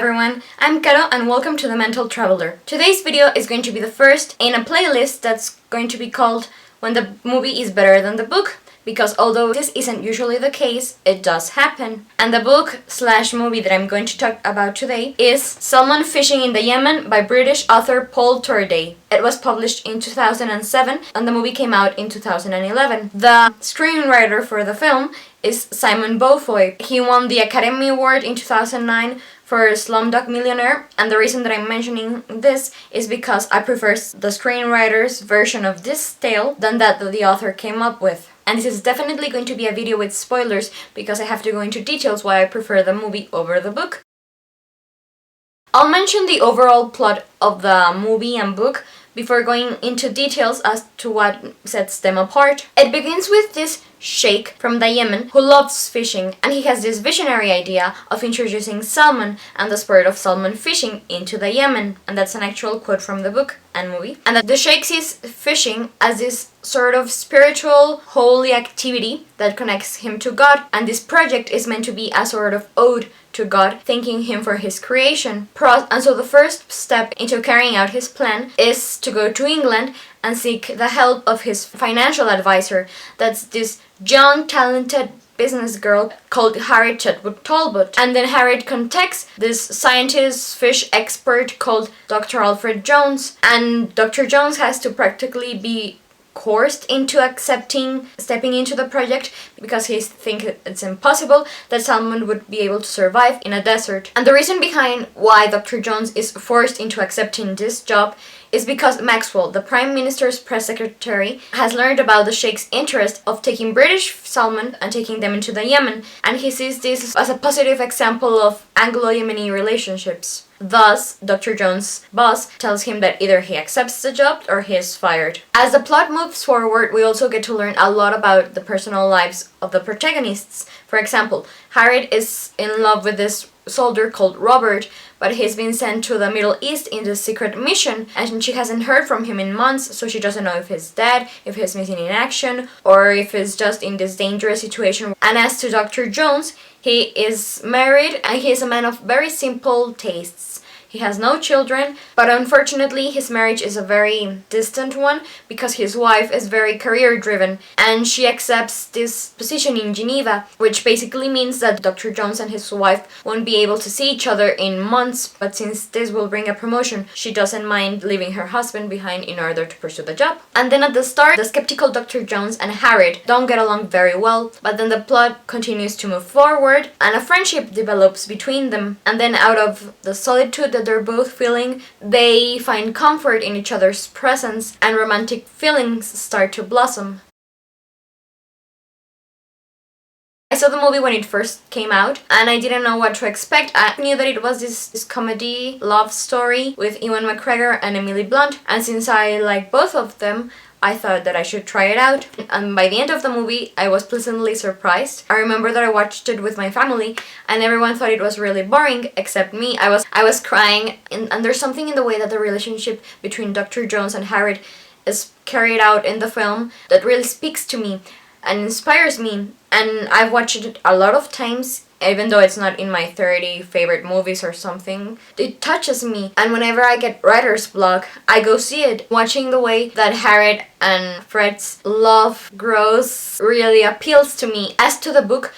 everyone, I'm Karo and welcome to The Mental Traveler. Today's video is going to be the first in a playlist that's going to be called When the Movie is Better Than the Book, because although this isn't usually the case, it does happen. And the book/movie that I'm going to talk about today is Salmon Fishing in the Yemen by British author Paul Torday. It was published in 2007 and the movie came out in 2011. The screenwriter for the film is Simon Beaufoy. He won the Academy Award in 2009 for Slumdog Millionaire, and the reason that I'm mentioning this is because I prefer the screenwriter's version of this tale than that the author came up with. And this is definitely going to be a video with spoilers because I have to go into details why I prefer the movie over the book. I'll mention the overall plot of the movie and book before going into details as to what sets them apart. It begins with this sheikh from the Yemen who loves fishing, and he has this visionary idea of introducing salmon and the sport of salmon fishing into the Yemen, and that's an actual quote from the book and movie. And that the sheikh sees fishing as this sort of spiritual, holy activity that connects him to God, and this project is meant to be a sort of ode to God, thanking him for his creation. And so the first step into carrying out his plan is to go to England and seek the help of his financial advisor. That's this young, talented business girl called Harriet Talbot. And then Harriet contacts this scientist, fish expert called Dr. Alfred Jones. And Dr. Jones has to practically be coerced into stepping into the project because he thinks it's impossible that salmon would be able to survive in a desert. And the reason behind why Dr. Jones is forced into accepting this job is because Maxwell, the Prime Minister's press secretary, has learned about the Sheikh's interest of taking British salmon and taking them into the Yemen, and he sees this as a positive example of Anglo-Yemeni relationships. Thus, Dr. Jones' boss tells him that either he accepts the job or he is fired. As the plot moves forward, we also get to learn a lot about the personal lives of the protagonists. For example, Harriet is in love with this soldier called Robert, but he's been sent to the Middle East in this secret mission, and she hasn't heard from him in months, so she doesn't know if he's dead, if he's missing in action, or if he's just in this dangerous situation. And as to Dr. Jones, he is married and he is a man of very simple tastes. He has no children, but unfortunately his marriage is a very distant one because his wife is very career-driven and she accepts this position in Geneva, which basically means that Dr. Jones and his wife won't be able to see each other in months, but since this will bring a promotion, she doesn't mind leaving her husband behind in order to pursue the job. And then at the start, the skeptical Dr. Jones and Harriet don't get along very well, but then the plot continues to move forward and a friendship develops between them, and then out of the solitude that they're both feeling, they find comfort in each other's presence and romantic feelings start to blossom. I saw the movie when it first came out and I didn't know what to expect. I knew that it was this comedy love story with Ewan McGregor and Emily Blunt, and since I like both of them, I thought that I should try it out. And by the end of the movie, I was pleasantly surprised. I remember that I watched it with my family and everyone thought it was really boring except me. I was crying, and there's something in the way that the relationship between Dr. Jones and Harriet is carried out in the film that really speaks to me and inspires me. And I've watched it a lot of times, even though it's not in my 30 favorite movies or something. It touches me, and whenever I get writer's block, I go see it. Watching the way that Harriet and Fred's love grows really appeals to me. As to the book,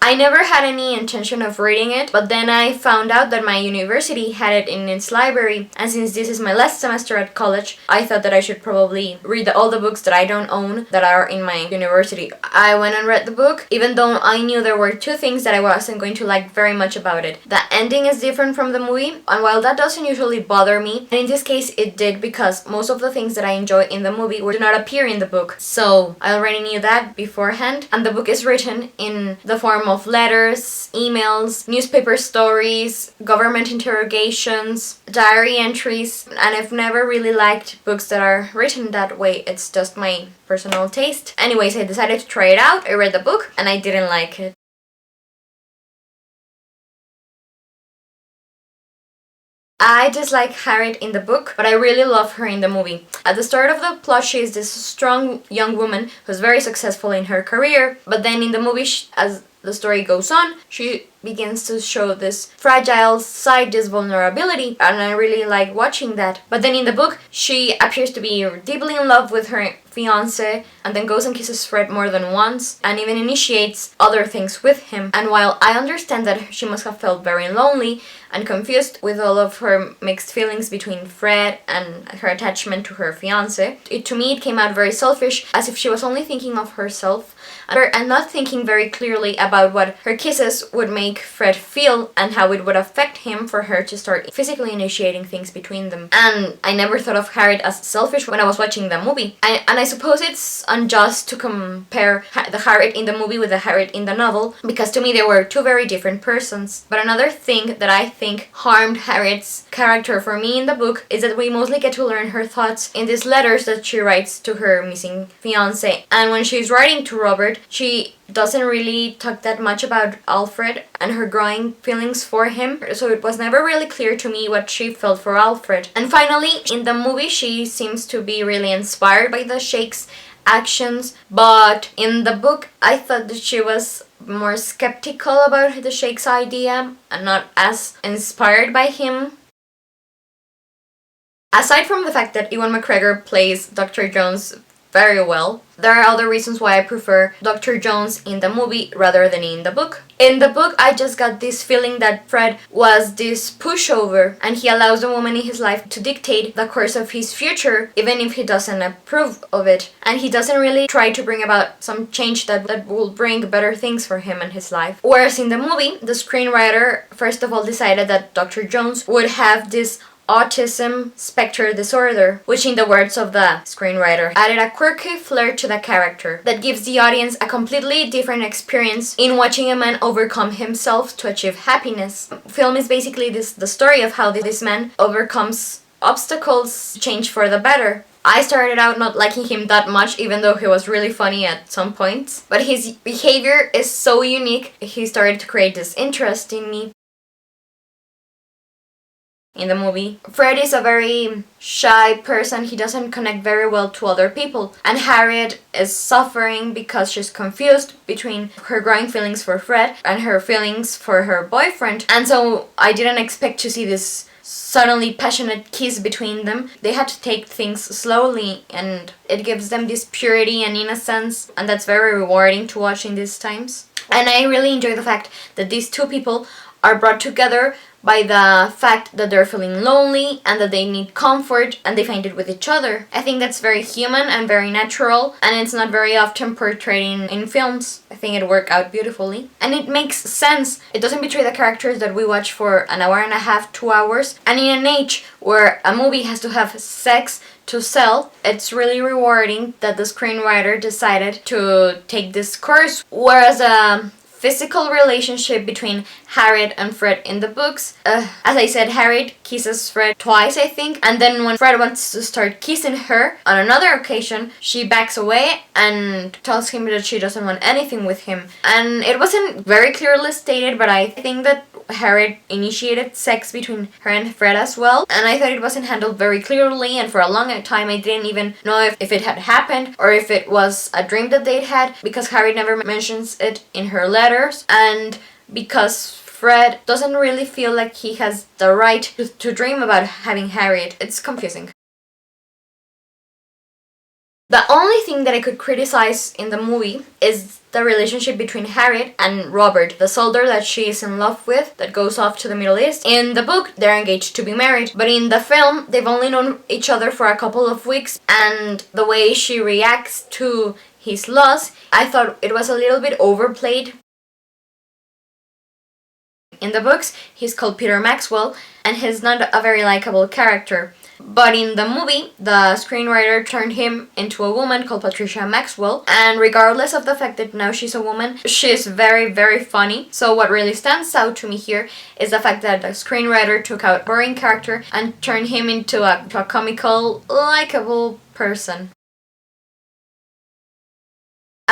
I never had any intention of reading it, but then I found out that my university had it in its library, and since this is my last semester at college, I thought that I should probably read all the books that I don't own that are in my university. I went and read the book, even though I knew there were two things that I wasn't going to like very much about it. The ending is different from the movie, and while that doesn't usually bother me, in this case it did because most of the things that I enjoy in the movie do not appear in the book. So I already knew that beforehand, and the book is written in the form of letters, emails, newspaper stories, government interrogations, diary entries, and I've never really liked books that are written that way. It's just my personal taste. Anyways, I decided to try it out. I read the book and I didn't like it. I dislike Harriet in the book, but I really love her in the movie. At the start of the plot, she is this strong young woman who's very successful in her career, but then in the movie, as the story goes on, she begins to show this fragile side, this vulnerability, and I really like watching that. But then in the book, she appears to be deeply in love with her fiance, and then goes and kisses Fred more than once, and even initiates other things with him. And while I understand that she must have felt very lonely and confused with all of her mixed feelings between Fred and her attachment to her fiance, to me it came out very selfish, as if she was only thinking of herself and not thinking very clearly about what her kisses would make Fred feel and how it would affect him for her to start physically initiating things between them. And I never thought of Harriet as selfish when I was watching the movie. And I suppose it's unjust to compare the Harriet in the movie with the Harriet in the novel, because to me they were two very different persons. But another thing that I think harmed Harriet's character for me in the book is that we mostly get to learn her thoughts in these letters that she writes to her missing fiance. And when she's writing to Robert, she doesn't really talk that much about Alfred and her growing feelings for him, so it was never really clear to me what she felt for Alfred. And finally, in the movie, she seems to be really inspired by the Sheik's actions, but in the book, I thought that she was more skeptical about the Sheik's idea and not as inspired by him. Aside from the fact that Ewan McGregor plays Dr. Jones very well, there are other reasons why I prefer Dr. Jones in the movie rather than in the book. In the book, I just got this feeling that Fred was this pushover, and he allows the woman in his life to dictate the course of his future, even if he doesn't approve of it. And he doesn't really try to bring about some change that will bring better things for him and his life. Whereas in the movie, the screenwriter first of all decided that Dr. Jones would have this autism spectrum disorder, which in the words of the screenwriter added a quirky flair to the character that gives the audience a completely different experience in watching a man overcome himself to achieve happiness. Film is basically the story of how this man overcomes obstacles, change for the better. I started out not liking him that much, even though he was really funny at some points, but his behavior is so unique, he started to create this interest in me. In the movie, Fred is a very shy person. He doesn't connect very well to other people, and Harriet is suffering because she's confused between her growing feelings for Fred and her feelings for her boyfriend. And so I didn't expect to see this suddenly passionate kiss between them. They had to take things slowly, and it gives them this purity and innocence, and that's very rewarding to watch in these times. And I really enjoy the fact that these two people are brought together by the fact that they're feeling lonely and that they need comfort, and they find it with each other. I think that's very human and very natural, and it's not very often portrayed in films. I think it worked out beautifully. And it makes sense. It doesn't betray the characters that we watch for an hour and a half, 2 hours. And in an age where a movie has to have sex to sell, it's really rewarding that the screenwriter decided to take this course. Whereas physical relationship between Harriet and Fred in the books. As I said, Harriet kisses Fred twice, I think, and then when Fred wants to start kissing her on another occasion, she backs away and tells him that she doesn't want anything with him. And it wasn't very clearly stated, but I think that Harriet initiated sex between her and Fred as well, and I thought it wasn't handled very clearly, and for a long time I didn't even know if it had happened or if it was a dream that they'd had, because Harriet never mentions it in her letters, and because Fred doesn't really feel like he has the right to dream about having Harriet. It's confusing. The only thing that I could criticize in the movie is the relationship between Harriet and Robert, the soldier that she is in love with that goes off to the Middle East. In the book, they're engaged to be married, but in the film, they've only known each other for a couple of weeks, and the way she reacts to his loss, I thought it was a little bit overplayed. In the books, he's called Peter Maxwell, and he's not a very likable character. But in the movie, the screenwriter turned him into a woman called Patricia Maxwell, and regardless of the fact that now she's a woman, she's very, very funny. So what really stands out to me here is the fact that the screenwriter took out a boring character and turned him into a comical, likable person.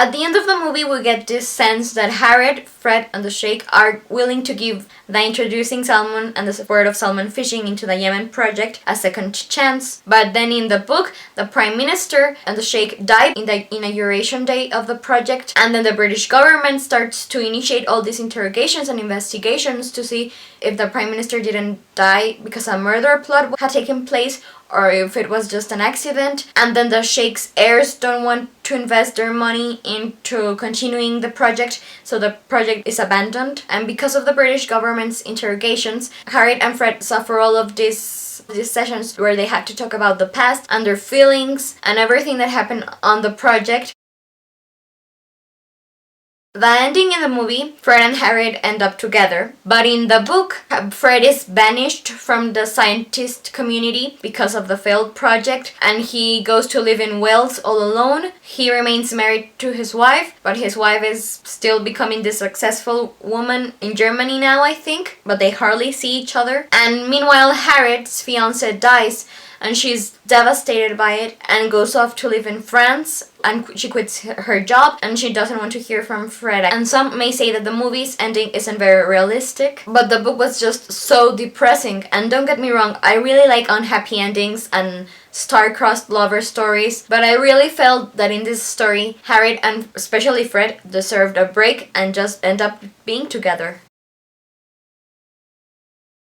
At the end of the movie, we get this sense that Harriet, Fred, and the Sheikh are willing to give the introducing salmon and the support of salmon fishing into the Yemen project a second chance. But then in the book, the Prime Minister and the Sheikh died in the inauguration day of the project, and then the British government starts to initiate all these interrogations and investigations to see if the Prime Minister didn't die because a murder plot had taken place, or if it was just an accident. And then the Sheikh's heirs don't want to invest their money into continuing the project, so the project is abandoned. And because of the British government's interrogations, Harriet and Fred suffer all of these sessions where they had to talk about the past and their feelings and everything that happened on the project. The ending in the movie, Fred and Harriet end up together, but in the book, Fred is banished from the scientist community because of the failed project, and he goes to live in Wales all alone. He remains married to his wife, but his wife is still becoming this successful woman in Germany now, I think, but they hardly see each other. And meanwhile, Harriet's fiance dies, and she's devastated by it and goes off to live in France, and she quits her job and she doesn't want to hear from Fred. And some may say that the movie's ending isn't very realistic, but the book was just so depressing. And don't get me wrong, I really like unhappy endings and star-crossed lover stories, but I really felt that in this story, Harriet and especially Fred deserved a break and just end up being together.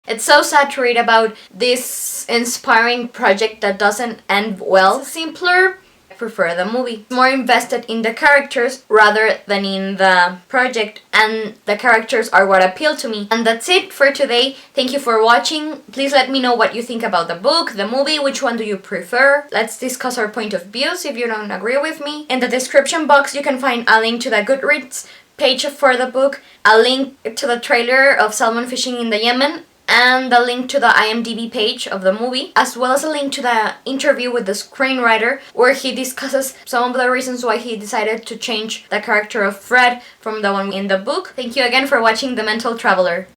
It's so sad to read about this inspiring project that doesn't end well. It's simpler. I prefer the movie. More invested in the characters rather than in the project, and the characters are what appeal to me. And that's it for today. Thank you for watching. Please let me know what you think about the book, the movie, which one do you prefer. Let's discuss our point of views if you don't agree with me. In the description box you can find a link to the Goodreads page for the book, a link to the trailer of Salmon Fishing in the Yemen, and the link to the IMDb page of the movie, as well as a link to the interview with the screenwriter where he discusses some of the reasons why he decided to change the character of Fred from the one in the book. Thank you again for watching The Mental Traveler.